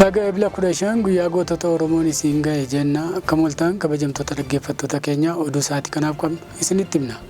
Baga ebla kudashan guyyaa gootota Oromoon isiin ga'e jenna akka moltaan kabajamtoota dhaggeeffattoota keenya oduu sa'aatii kanaaf qabnu isinitti himna.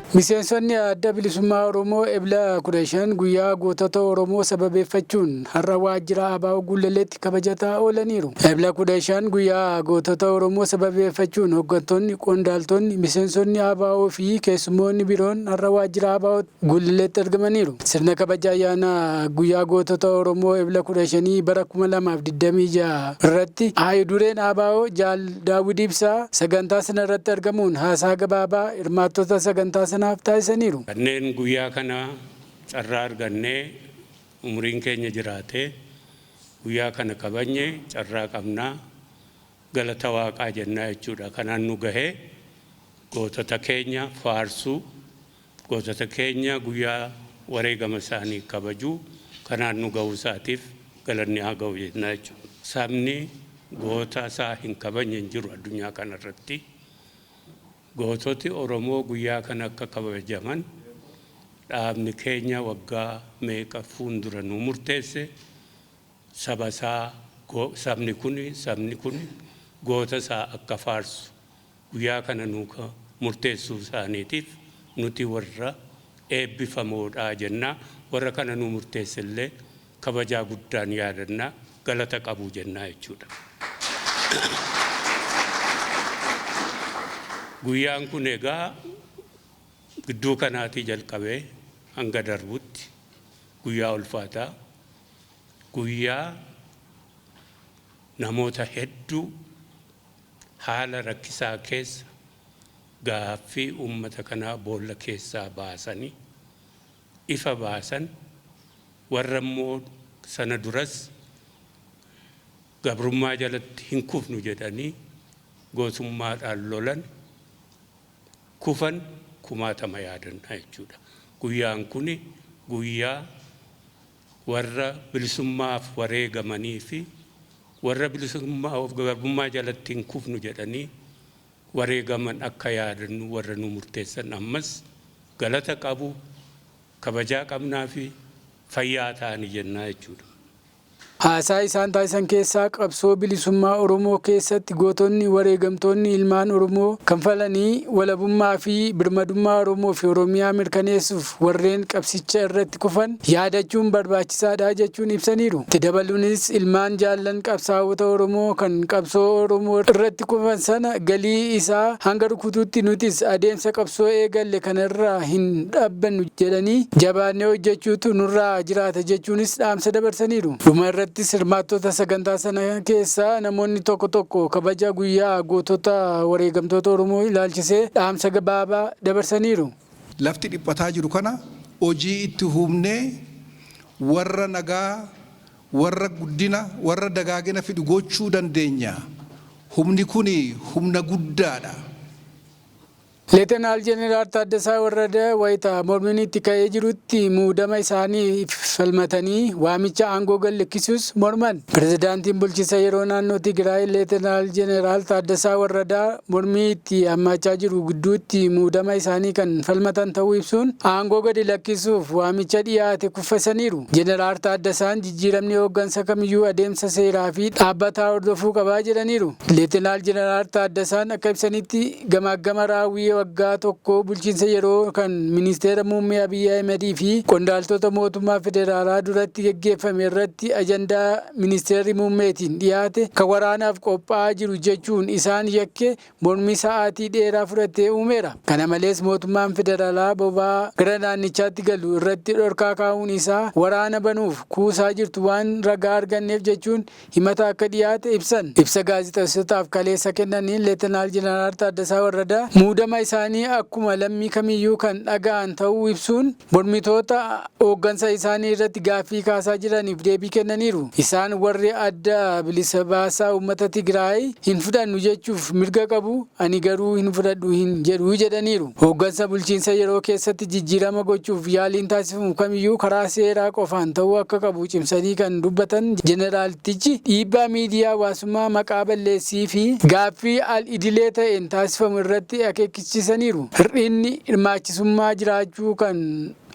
Miseensonni adda bilisummaa Oromoo ebla kudashan guyyaa gootota Oromoo sababeeffachuun har'a waajjira ABO Gullalleetti kabajataa oolaniiru. Ebla kudashan guyyaa gootota Oromoo sababeeffachuun hooggantoonni, qondaaltonni, miseensonni ABO fi keessummoonni biroon har'a waajjira ABO Gullalleetti argamaniiru. Sirna kabaja ayyaana guyyaa gootota Oromoo ebla kudashanii bara 2026 irratti haayidureen ABO Jaal Daawud Ibsaa sagantaa sana irratti argamuun haasaa gabaabaa hirmaattota sagantaa kanneen guyyaa kana carraa argannee umriin keenya jiraate guyyaa kana kabajne carraa qabnaa galata waaqaa jennaa jechuudha. Kanaan nu gahee gootota keenya faarsuu, gootota keenya guyyaa wareegama isaanii kabajuu kanaan nu gahuu isaatiif galanni haa ga'u jennaa jechuudha. Sabni goota isaa hin kabajne hin jiru addunyaa kanarratti. Goototi Oromoo guyyaa kana akka kabajaman dhaabni keenya waggaa meeqa fuuldura nu murteesse sabni kun goota isaa akka faarsu guyyaa kana nu murteessuu isaaniitiif nuti warra eebbifamoodhaa jennaa. Warra kana nu murteessellee kabajaa guddaan yaadannaa galata qabu jennaa jechuudha. Guyyaan kun egaa gidduu kanaatii jalqabee hanga darbutti guyyaa ulfaataa, guyyaa namoota hedduu haala rakkisaa keessa gaaffii uummata kanaa boolla keessaa baasanii ifa baasan, warra immoo sana duras gabrummaa jalatti hin kufnu jedhanii gootummaadhaan lolan kufan kumaatama yaadannaa jechuudha. Guyyaan kun guyyaa warra bilisummaaf wareegamanii fi warra bilisummaaf garbummaa jalatti hin kufnu jedhanii wareegaman akka yaadannu warra nu murteessan ammas galata qabu, kabajaa qabnaa fi fayyaa ta'anii jennaa jechuudha. Haasaa isaan taasisan keessaa qabsoo bilisummaa Oromoo keessatti gootonni wareegamtoonni ilmaan Oromoo kanfalanii walabummaa fi birmadummaa Oromoo fi Oromiyaa mirkaneessuuf warreen qabsicha irratti kufan yaadachuun barbaachisaadha jechuun ibsaniiru. Itti dabaluunis ilmaan jaallan qabsaa'ota Oromoo kan qabsoo Oromoo irratti kufan sana galii isaa hanga rukutuutti nutis adeemsa qabsoo eegalle kanarraa hin dhaabbannu jedhanii jabaannee hojjechuutu nurraa jiraata jechuunis dhaamsa dabarsaniiru. Hirmaattota sagantaa sana keessaa namoonni tokko tokko kabaja guyyaa gootota wareegamtoota Oromoo ilaalchisee dhaamsa gabaabaa dabarsaniiru. Lafti dhiphataa jiru kana hojii itti humnee warra nagaa, warra guddina, warra dagaagina fidu gochuu dandeenya. Humni kun humna guddaadha. Leetanaal Jeneraal Taaddasaa Warradaa wayita mormiin itti ka'ee jirutti muudama isaanii falmatanii waamicha aangoo gadhiisuus morman. Pirezidaantiin bulchiinsa yeroo naannoo Tigraay Leetanaal Jeneraal Taaddasaa Warradaa mormii itti hammachaa jiru gidduutti muudama isaanii kan falmatan ta'uu ibsuun aangoo gadi lakkisuuf waamicha dhiyaate kuffisaniiru. Jeneraal Taaddasaan jijjiiramni hooggansa kamiyyuu adeemsa seeraa fi dhaabbataa hordofuu qabaa jedhaniiru. Leetanaal Jeneraal Taaddasaan akka ibsanitti gamaagama raawwii waggaa tokko bulchiinsa yeroo kan ministeera muummee Abiyyi Ahmedii fi qondaaltota mootummaa federaalaa duratti gaggeeffame irratti ajandaa ministeerri muummeetiin dhiyaate kan waraanaaf qophaa'aa jiru jechuun isaan yakke mormii sa'aatii dheeraa fudhatee uumeera. Kana malees mootummaan federaalaa boba'aa gara naannichaatti galu irratti dhorkaa kaa'uun isaa waraana banuuf kuusaa jirtu waan ragaa arganneef jechuun himata akka dhiyaate ibsan. Ibsa gaazexeessootaaf kaleessa kennaniin Leetanaal Jeneraal Taaddasaa Warradaa muudama isaanii akkuma lammii kamiyyuu kan dhaga'an ta'uu ibsuun mormitoota hooggansa isaanii irratti gaaffii kaasaa jiraniif deebii kennaniiru. Isaan warri adda bilisa baasaa uummata Tigraay hin fudhannu jechuuf mirga qabu, ani garuu hin fudhadhu hin jedhu jedhaniiru. Hooggansa bulchiinsa yeroo keessatti jijjiirama gochuuf yaaliin taasifamu kamiyyuu karaa seeraa qofaan ta'uu akka qabu cimsanii kan dubbatan Jeneraaltichi dhiibbaa miidiyaa hawaasummaa maqaa balleessii fi gaaffii al-idilee ta'een taasifamu irratti akeekkachiisaniiru. Hir'inni hirmaachisummaa jiraachuu kan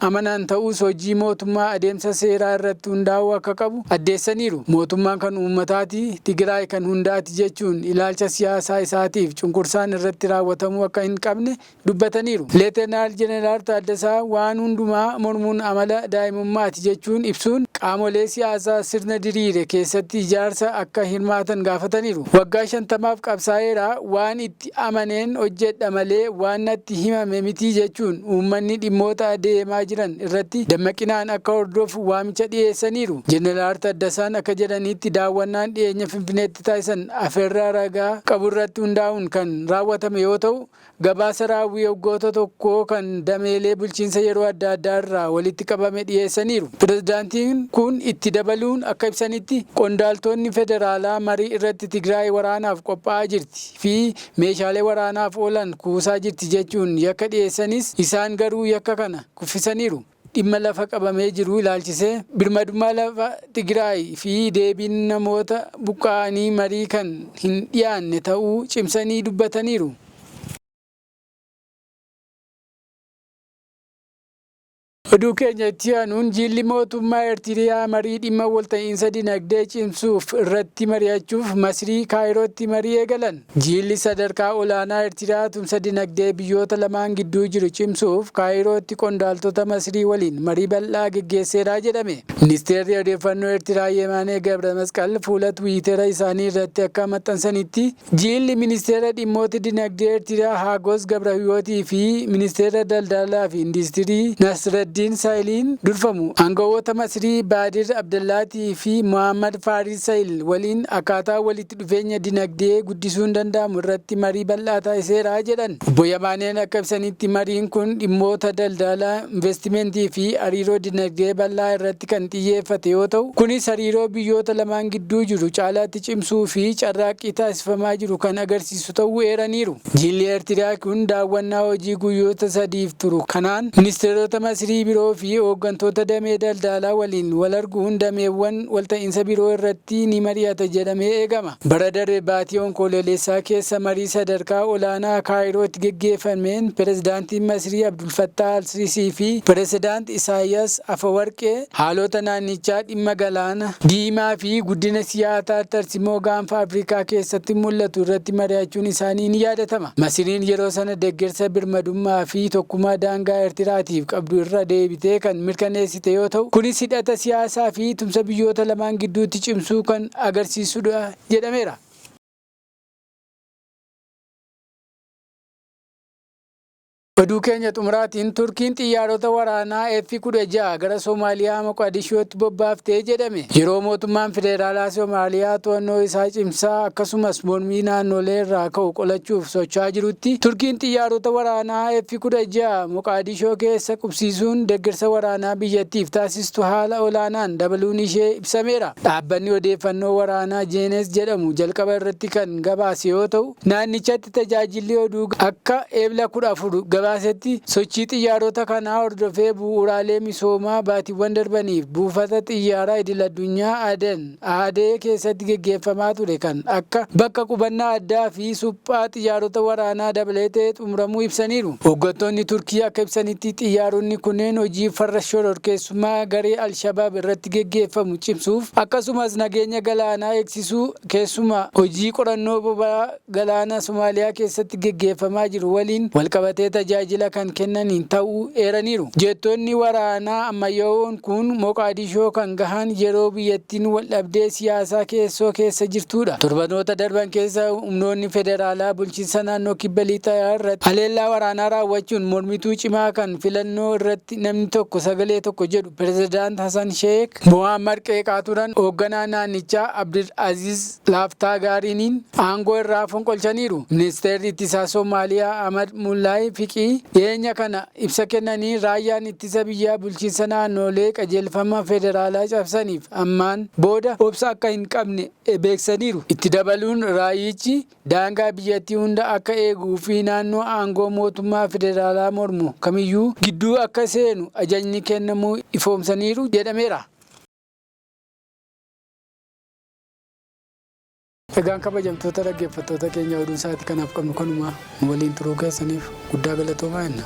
amanan ta'us hojii mootummaa adeemsa seeraa irratti hundaa'uu akka qabu addeessaniiru. Mootummaan kan uummataati, Tigraay kan hundaati jechuun ilaalcha siyaasaa isaatiif cunqursaan irratti raawwatamuu akka hin qabne dubbataniiru. Leetanaal Jeneraal Taaddasaa waan hundumaa mormuun amala daa'imummaati jechuun ibsuun qaamolee siyaasaa sirna diriire keessatti ijaarsa akka hirmaatan gaafataniiru. Waggaa 50 qabsaa'eera, waan itti amaneen hojjedha malee waan natti himame miti jechuun uummanni dhimmoota adeemaa jiran irratti dammaqinaan akka hordofu waamicha dhiyeessaniiru. Jeneraal Taaddasaan akka jedhanitti daawwannaan dhiyeenya Finfinneetti taasisan afeerraa ragaa qabu irratti hundaa'uun kan raawwatame yoo ta'u, gabaasa raawwii waggoota tokkoo kan dameelee bulchiinsa yeroo adda addaa irraa walitti qabame dhiyeessaniiru. Pirezidaantiin kun itti dabaluun akka ibsanitti qondaaltonni federaalaa marii irratti Tigraay waraanaaf qophaa'aa jirti fi meeshaalee waraanaaf oolan kuusaa jirti jechuun yakka dhiyeessanis isaan garuu yakka kana kuffisaniiru. Dhimma lafa qabamee jiru ilaalchisee birmadummaa lafa Tigraay fi deebiin namoota buqqa'anii marii kan hin dhiyaanne ta'uu cimsanii dubbataniiru. Oduu keenya itti aanuun jilli mootummaa Eertiriyaa marii dhimma walta'iinsa dinagdee cimsuuf irratti mari'achuuf Masrii Kaayirootti marii eegalan. Jilli sadarkaa olaanaa Eertiriyaa tumsa dinagdee biyyoota lamaan gidduu jiru cimsuuf Kaayirootti qondaaltota Masrii waliin marii bal'aa geggeesseera jedhame. Ministeerri odeeffannoo Eertiriyaa Yemanee Gabramasqal fuula Tiwiitera isaanii irratti akka maxxansanitti jilli ministeera dhimmoota dinagdee Eertiriyaa Haagos Gabrahiyootii fi ministeera daldalaa fi industirii Nasreddin Saayiliin durfamu aangawoota Masrii Baadir Abdallaatii fi Muhammad Faaris Saayil waliin akkaataa walitti dhufeenya dinagdee guddisuun danda'amu irratti marii bal'aa taasiseera jedhan. Obbo Yemaneen akka ibsanitti mariin kun dhimmoota daldalaa, investimentii fi hariiroo dinagdee bal'aa irratti kan xiyyeeffate yoo ta'u, kunis hariiroo biyyoota lamaan gidduu jiru caalaatti cimsuu fi carraaqqii taasifamaa jiru kan agarsiisu ta'uu eeraniiru. Jilli Eertiriyaa kun daawwannaa hojii guyyoota 3 turu. Kanaan ministeerota Masrii biroo fi hooggantoota damee daldalaa waliin wal arguun dameewwan walta'iinsa biroo irratti ni mari'ata jedhamee eegama. Bara darbe baatii onkololeessaa keessa marii sadarkaa olaanaa Kaayirootti geggeeffameen pirezidaantiin Masrii Abdul Fattah al-Siisii fi pirezidaant Isaayyaas Afawarqee haalota naannichaa dhimma galaana diimaa fi guddina siyaasaa tarsimoo gaanfa Afrikaa keessatti mul'atu irratti mari'achuun isaanii ni yaadatama. Masriin yeroo sana deeggarsa birmadummaa fi tokkummaa daangaa Eertiraatiif qabdu irra deebitee kan mirkaneessite yoo ta'u, kunis hidhata siyaasaa fi tumsa biyyoota lamaan gidduutti cimsuu kan agarsiisudha jedhameera. Oduu keenya xumuraatiin Turkiin xiyyaarota waraanaa F-16 gara Soomaaliyaa Moqadishootti bobbaaftee jedhame. Yeroo mootummaan federaalaa Soomaaliyaa to'annoo isaa cimsaa akkasumas mormii naannolee irraa ka'u qolachuuf socho'aa jirutti, Turkiin xiyyaarota waraanaa F-16 Moqadishoo keessa qubsiisuun deeggarsa waraanaa biyyattiif taasistu haala olaanaan dabaluun ishee ibsameera. Dhaabbanni odeeffannoo waraanaa Jeenes jedhamu jalqaba irratti kan gabaase yoo ta'u, naannichatti tajaajilli oduu akka eebla 14 gabaasetti sochii xiyyaarota kanaa hordofee bu'uuraalee misoomaa baatiiwwan darbaniif buufata xiyyaaraa idil-addunyaa Adee keessatti geggeeffamaa ture kan akka bakka qubannaa addaa fi suphaa xiyyaarota waraanaa dabalatee xumuramuu ibsaniiru. Hooggantoonni Turkii akka ibsanitti xiyyaaronni kunneen hojii farra shororkeessummaa garee Al-Shabaab irratti geggeeffamu cimsuuf akkasumas nageenya galaanaa eegsisuu, keessumaa hojii qorannoo boba'aa galaana Somaaliyaa keessatti geggeeffamaa jiru waliin walqabatee tajaajila kan kennaniin ta'uu eeraniiru. Jettoonni waraanaa ammayyaa'oon kun Moqaadishoo kan gahan yeroo biyyattiin wal dhabdee siyaasaa keessa jirtudha. Torbanoota darban keessa humnoonni federaalaa bulchiinsa naannoo kibba lixaa irratti haleellaa waraanaa raawwachuun mormituu cimaa kan filannoo irratti namni tokko sagalee tokko jedhu pirezidaant Hasan Sheek Mohammad qeeqaa turan hoogganaa naannichaa Abdul Aziz Laaftaa Gaariiniin aangoo irraa fonqolchaniiru. Ministeerri ittisaa Soomaaliyaa Ahmad Mullaay Fiqii dhiyeenya kana ibsa kennanii raayyaan ittisa biyyaa bulchiinsa naannolee qajeelfama federaalaa cabsaniif ammaan booda obsa akka hin qabne beeksaniiru. Itti dabaluun raayyichi daangaa biyyattii hunda akka eeguu fi naannoo aangoo mootummaa federaalaa mormu kamiyyuu gidduu akka seenu ajajni kennamuu ifoomsaniiru jedhameera. Egaan kabajamtoota dhaggeeffattoota keenya oduu isaatti kanaaf qabnu kanuma waliin turuu keessaniif guddaa galatoomaa jenna.